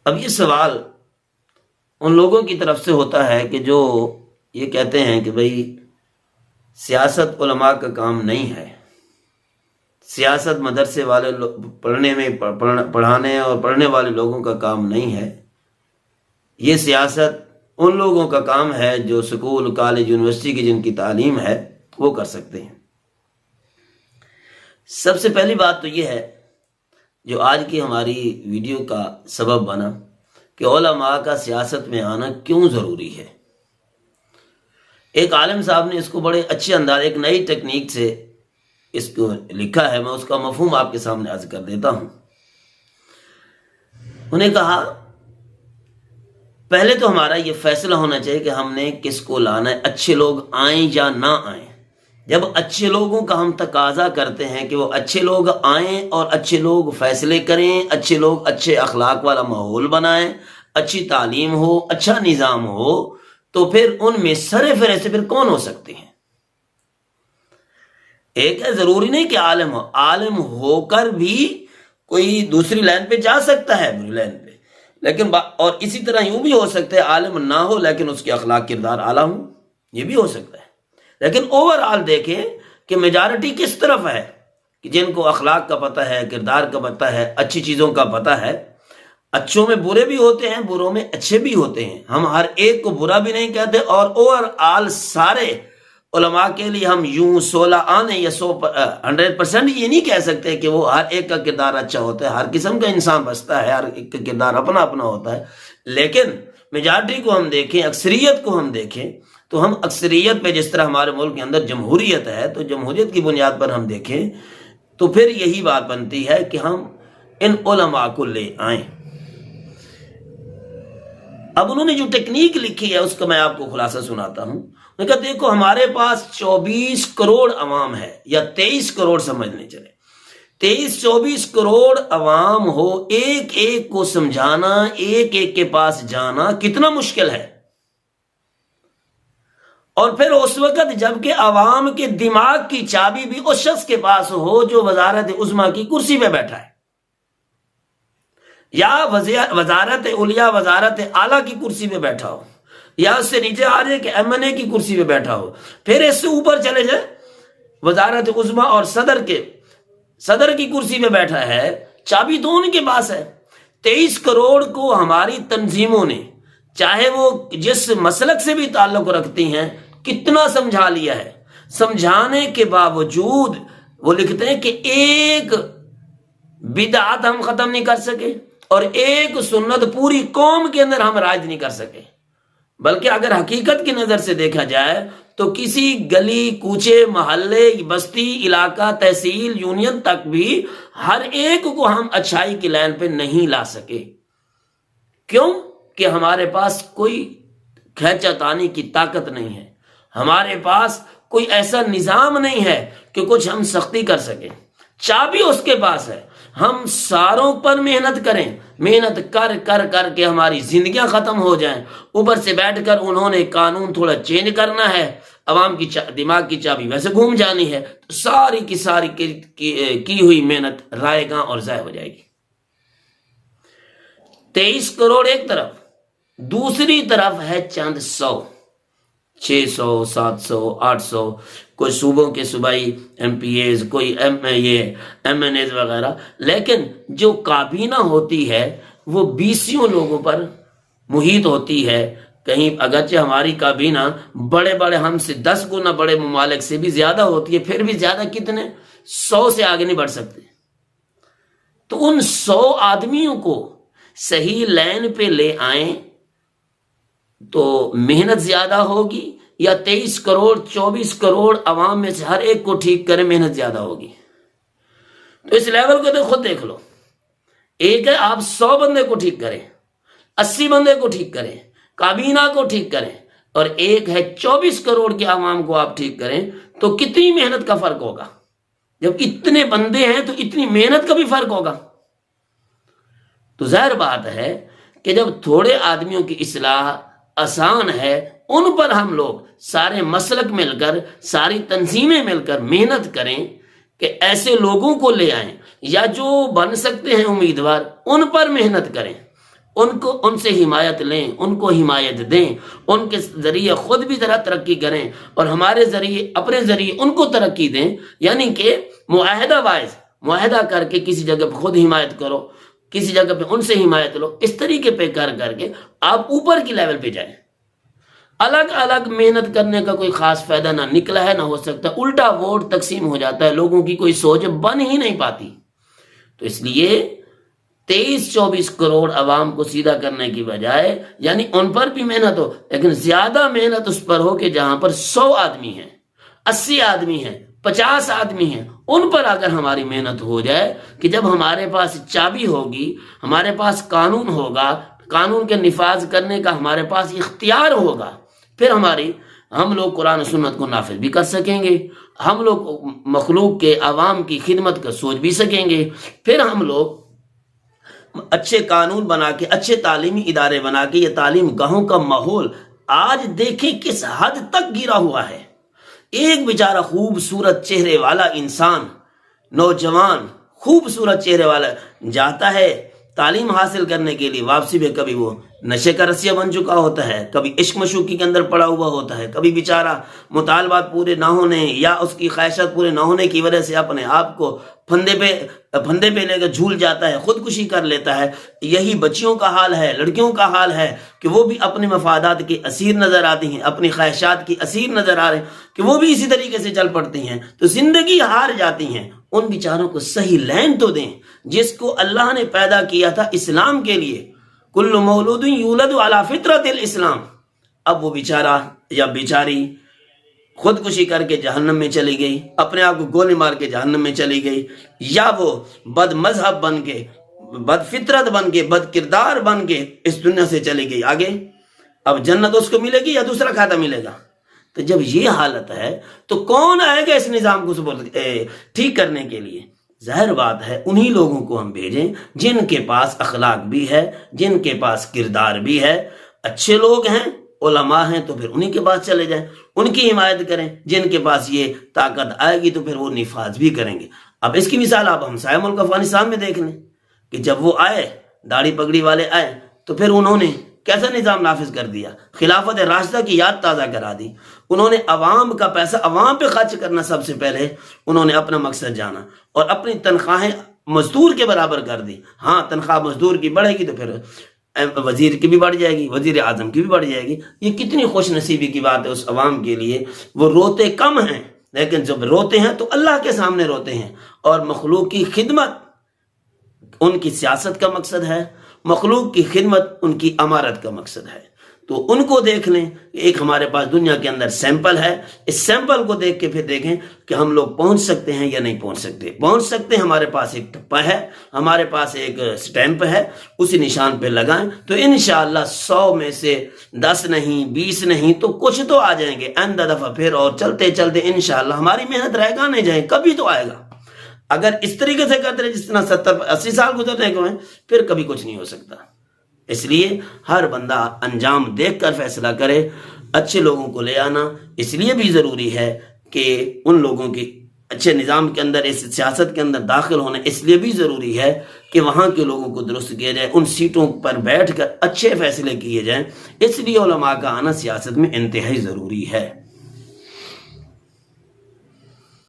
اب یہ سوال ان لوگوں کی طرف سے ہوتا ہے کہ جو یہ کہتے ہیں کہ بھئی سیاست علماء کا کام نہیں ہے، سیاست مدرسے والے پڑھانے اور پڑھنے والے لوگوں کا کام نہیں ہے، یہ سیاست ان لوگوں کا کام ہے جو سکول، کالج، یونیورسٹی کی جن کی تعلیم ہے وہ کر سکتے ہیں۔ سب سے پہلی بات تو یہ ہے جو آج کی ہماری ویڈیو کا سبب بنا کہ علماء کا سیاست میں آنا کیوں ضروری ہے۔ ایک عالم صاحب نے اس کو بڑے اچھے انداز، ایک نئی ٹیکنیک سے اس کو لکھا ہے، میں اس کا مفہوم آپ کے سامنے عرض کر دیتا ہوں۔ انہیں کہا پہلے تو ہمارا یہ فیصلہ ہونا چاہیے کہ ہم نے کس کو لانا ہے، اچھے لوگ آئیں یا نہ آئیں۔ جب اچھے لوگوں کا ہم تقاضا کرتے ہیں کہ وہ اچھے لوگ آئیں اور اچھے لوگ فیصلے کریں، اچھے لوگ اچھے اخلاق والا ماحول بنائیں، اچھی تعلیم ہو، اچھا نظام ہو، تو پھر ان میں سر فہرست پھر کون ہو سکتے ہیں؟ ایک ہے، ضروری نہیں کہ عالم ہو، عالم ہو کر بھی کوئی دوسری لائن پہ جا سکتا ہے، بری لائن پہ، لیکن اور اسی طرح یوں بھی ہو سکتا ہے عالم نہ ہو لیکن اس کے اخلاق کردار اعلیٰ ہوں، یہ بھی ہو سکتا ہے۔ لیکن اوور آل دیکھیں کہ میجارٹی کس طرف ہے، کہ جن کو اخلاق کا پتہ ہے، کردار کا پتہ ہے، اچھی چیزوں کا پتہ ہے۔ اچھوں میں برے بھی ہوتے ہیں، بروں میں اچھے بھی ہوتے ہیں، ہم ہر ایک کو برا بھی نہیں کہتے، اور اوور آل سارے علماء کے لیے ہم یوں 16 آنے یا 100% یہ نہیں کہہ سکتے کہ وہ ہر ایک کا کردار اچھا ہوتا ہے، ہر قسم کا انسان بستا ہے، ہر ایک کا کردار اپنا اپنا ہوتا ہے۔ لیکن میجارٹی کو ہم دیکھیں، اکثریت کو ہم دیکھیں، تو ہم اکثریت پہ، جس طرح ہمارے ملک کے اندر جمہوریت ہے تو جمہوریت کی بنیاد پر ہم دیکھیں تو پھر یہی بات بنتی ہے کہ ہم ان علماء کو لے آئیں۔ اب انہوں نے جو ٹیکنیک لکھی ہے اس کا میں آپ کو خلاصہ سناتا ہوں۔ انہوں نے کہا دیکھو ہمارے پاس 24 کروڑ عوام ہے، یا 23 کروڑ سمجھنے چلے، 23-24 کروڑ عوام ہو، ایک ایک کو سمجھانا، ایک ایک کے پاس جانا کتنا مشکل ہے۔ اور پھر اس وقت جبکہ عوام کے دماغ کی چابی بھی اس شخص کے پاس ہو جو وزارت عظمیٰ کی کرسی پہ بیٹھا ہے، یا وزارت علیٰ، وزارت اعلیٰ کی کرسی پہ بیٹھا ہو، یا اس سے نیچے آ جائے کہ MNA کی کرسی پہ بیٹھا ہو، پھر اس سے اوپر چلے جائے وزارت عظمیٰ اور صدر کی کرسی پہ بیٹھا ہے، چابی تو ان کے پاس ہے۔ 23 کروڑ کو ہماری تنظیموں نے، چاہے وہ جس مسلک سے بھی تعلق رکھتی ہیں، کتنا سمجھا لیا ہے۔ سمجھانے کے باوجود وہ لکھتے ہیں کہ ایک بدعت ہم ختم نہیں کر سکے اور ایک سنت پوری قوم کے اندر ہم رائج نہیں کر سکے، بلکہ اگر حقیقت کی نظر سے دیکھا جائے تو کسی گلی، کوچے، محلے، بستی، علاقہ، تحصیل، یونین تک بھی ہر ایک کو ہم اچھائی کی لائن پہ نہیں لا سکے۔ کیوں؟ کہ ہمارے پاس کوئی کھینچا تانی کی طاقت نہیں ہے، ہمارے پاس کوئی ایسا نظام نہیں ہے کہ کچھ ہم سختی کر سکیں۔ چابی اس کے پاس ہے، ہم ساروں پر محنت کریں، محنت کر کر کر کے ہماری زندگیاں ختم ہو جائیں، اوپر سے بیٹھ کر انہوں نے قانون تھوڑا چینج کرنا ہے، عوام کی دماغ کی چابی ویسے گھوم جانی ہے، تو ساری کی ساری کی ہوئی محنت رائے گاں اور ضائع ہو جائے گی۔ 23 کروڑ ایک طرف، دوسری طرف ہے چند 100، 600، 700، 800، کوئی صوبوں کے صوبائی MPAs، کوئی MNAs وغیرہ، لیکن جو کابینہ ہوتی ہے وہ 20 لوگوں پر محیط ہوتی ہے۔ کہیں اگرچہ ہماری کابینہ بڑے بڑے ہم سے 10 گنا بڑے ممالک سے بھی زیادہ ہوتی ہے، پھر بھی زیادہ کتنے، 100 سے آگے نہیں بڑھ سکتے۔ تو ان 100 آدمیوں کو صحیح لائن پہ لے آئیں تو محنت زیادہ ہوگی، یا 23 کروڑ 24 کروڑ عوام میں سے ہر ایک کو ٹھیک کریں، محنت زیادہ ہوگی۔ تو اس لیول کو تو خود دیکھ لو، ایک ہے آپ 100 بندے کو ٹھیک کریں، 80 بندے کو ٹھیک کریں، کابینہ کو ٹھیک کریں، اور ایک ہے 24 کروڑ کے عوام کو آپ ٹھیک کریں، تو کتنی محنت کا فرق ہوگا۔ جب اتنے بندے ہیں تو اتنی محنت کا بھی فرق ہوگا۔ تو ظاہر بات ہے کہ جب تھوڑے آدمیوں کی اصلاح آسان ہے، ان پر ہم لوگ سارے مسلک مل کر، ساری تنظیمیں مل کر محنت کریں کہ ایسے لوگوں کو لے آئیں، یا جو بن سکتے ہیں امیدوار ان پر محنت کریں، ان سے حمایت لیں، ان کو حمایت دیں، ان کے ذریعے خود بھی ذرا ترقی کریں اور ہمارے ذریعے اپنے ذریعے ان کو ترقی دیں، یعنی کہ معاہدہ وائز معاہدہ کر کے کسی جگہ پہ خود حمایت کرو، کسی جگہ پہ ان سے حمایت لو، اس طریقے پہ کر کے آپ اوپر کی لیول پہ جائیں۔ الگ الگ محنت کرنے کا کوئی خاص فائدہ نہ نکلا ہے نہ ہو سکتا، الٹا ووٹ تقسیم ہو جاتا ہے، لوگوں کی کوئی سوچ بن ہی نہیں پاتی۔ تو اس لیے 23-24 کروڑ عوام کو سیدھا کرنے کی بجائے، یعنی ان پر بھی محنت ہو، لیکن زیادہ محنت اس پر ہو کہ جہاں پر 100 آدمی ہیں، 80 آدمی ہیں، 50 آدمی ہیں، ان پر اگر ہماری محنت ہو جائے کہ جب ہمارے پاس چابی ہوگی، ہمارے پاس قانون ہوگا، قانون کے نفاذ کرنے کا ہمارے پاس اختیار ہوگا، پھر ہم لوگ قرآن و سنت کو نافذ بھی کر سکیں گے، ہم لوگ مخلوق کے عوام کی خدمت کا سوچ بھی سکیں گے، پھر ہم لوگ اچھے قانون بنا کے، اچھے تعلیمی ادارے بنا کے، یہ تعلیم گاہوں کا ماحول آج دیکھیں کس حد تک گرا ہوا ہے۔ ایک بیچارہ خوبصورت چہرے والا انسان، نوجوان خوبصورت چہرے والا جاتا ہے تعلیم حاصل کرنے کے لیے، واپسی میں کبھی وہ نشے کا رسیہ بن چکا ہوتا ہے، کبھی عشق مشوقی کے اندر پڑا ہوا ہوتا ہے، کبھی بیچارہ مطالبات پورے نہ ہونے یا اس کی خواہشات پورے نہ ہونے کی وجہ سے اپنے آپ کو پھندے پہ لے کر جھول جاتا ہے، خودکشی کر لیتا ہے۔ یہی بچیوں کا حال ہے، لڑکیوں کا حال ہے کہ وہ بھی اپنے مفادات کے اسیر نظر آتی ہیں، اپنی خواہشات کی اسیر نظر آ رہے ہیں کہ وہ بھی اسی طریقے سے چل پڑتی ہیں، تو زندگی ہار جاتی ہیں۔ ان بیچاروں کو صحیح لین تو دیں، جس کو اللہ نے پیدا کیا تھا اسلام کے لیے، کل مولود یولد علی فطرت الاسلام۔ اب وہ بیچارہ یا بیچاری خودکشی کر کے جہنم میں چلی گئی، اپنے آپ کو گولی مار کے جہنم میں چلی گئی، یا وہ بد مذہب بن کے، بد فطرت بن کے، بد کردار بن کے اس دنیا سے چلی گئی آگے، اب جنت اس کو ملے گی یا دوسرا کھاتا ملے گا؟ تو جب یہ حالت ہے تو کون آئے گا اس نظام کو ٹھیک کرنے کے لیے؟ ظاہر بات ہے انہی لوگوں کو ہم بھیجیں جن کے پاس اخلاق بھی ہے، جن کے پاس کردار بھی ہے، اچھے لوگ ہیں، علماء ہیں، تو پھر انہی کے پاس چلے جائیں، ان کی حمایت کریں۔ جن کے پاس یہ طاقت آئے گی تو پھر وہ نفاذ بھی کریں گے۔ اب اس کی مثال آپ ہمسائے ملک افغانستان میں دیکھ لیں کہ جب وہ آئے، داڑھی پگڑی والے آئے، تو پھر انہوں نے کیسا نظام نافذ کر دیا؟ خلافت راشدہ کی یاد تازہ کرا دی۔ انہوں نے عوام کا پیسہ عوام پہ خرچ کرنا سب سے پہلے انہوں نے اپنا مقصد جانا، اور اپنی تنخواہیں مزدور کے برابر کر دی۔ ہاں تنخواہ مزدور کی بڑھے گی تو پھر وزیر کی بھی بڑھ جائے گی، وزیر اعظم کی بھی بڑھ جائے گی۔ یہ کتنی خوش نصیبی کی بات ہے اس عوام کے لیے۔ وہ روتے کم ہیں، لیکن جب روتے ہیں تو اللہ کے سامنے روتے ہیں، اور مخلوق کی خدمت ان کی سیاست کا مقصد ہے، مخلوق کی خدمت ان کی امارت کا مقصد ہے۔ تو ان کو دیکھ لیں، ایک ہمارے پاس دنیا کے اندر سیمپل ہے، اس سیمپل کو دیکھ کے پھر دیکھیں کہ ہم لوگ پہنچ سکتے ہیں یا نہیں پہنچ سکتے۔ پہنچ سکتے ہیں، ہمارے پاس ایک ٹپا ہے، ہمارے پاس ایک سٹیمپ ہے، اسی نشان پہ لگائیں تو انشاءاللہ 100 میں سے 10 نہیں 20 نہیں تو کچھ تو آ جائیں گے آئندہ دفعہ پھر، اور چلتے چلتے انشاءاللہ ہماری محنت رہ گا نہیں جائیں، کبھی تو آئے گا۔ اگر اس طریقے سے کرتے رہے جس طرح 70-80 سال گزرنے کو ہیں، پھر کبھی کچھ نہیں ہو سکتا۔ اس لیے ہر بندہ انجام دیکھ کر فیصلہ کرے۔ اچھے لوگوں کو لے آنا اس لیے بھی ضروری ہے کہ ان لوگوں کی اچھے نظام کے اندر، اس سیاست کے اندر داخل ہونا اس لیے بھی ضروری ہے کہ وہاں کے لوگوں کو درست کیا جائے، ان سیٹوں پر بیٹھ کر اچھے فیصلے کیے جائیں۔ اس لیے علماء کا آنا سیاست میں انتہائی ضروری ہے۔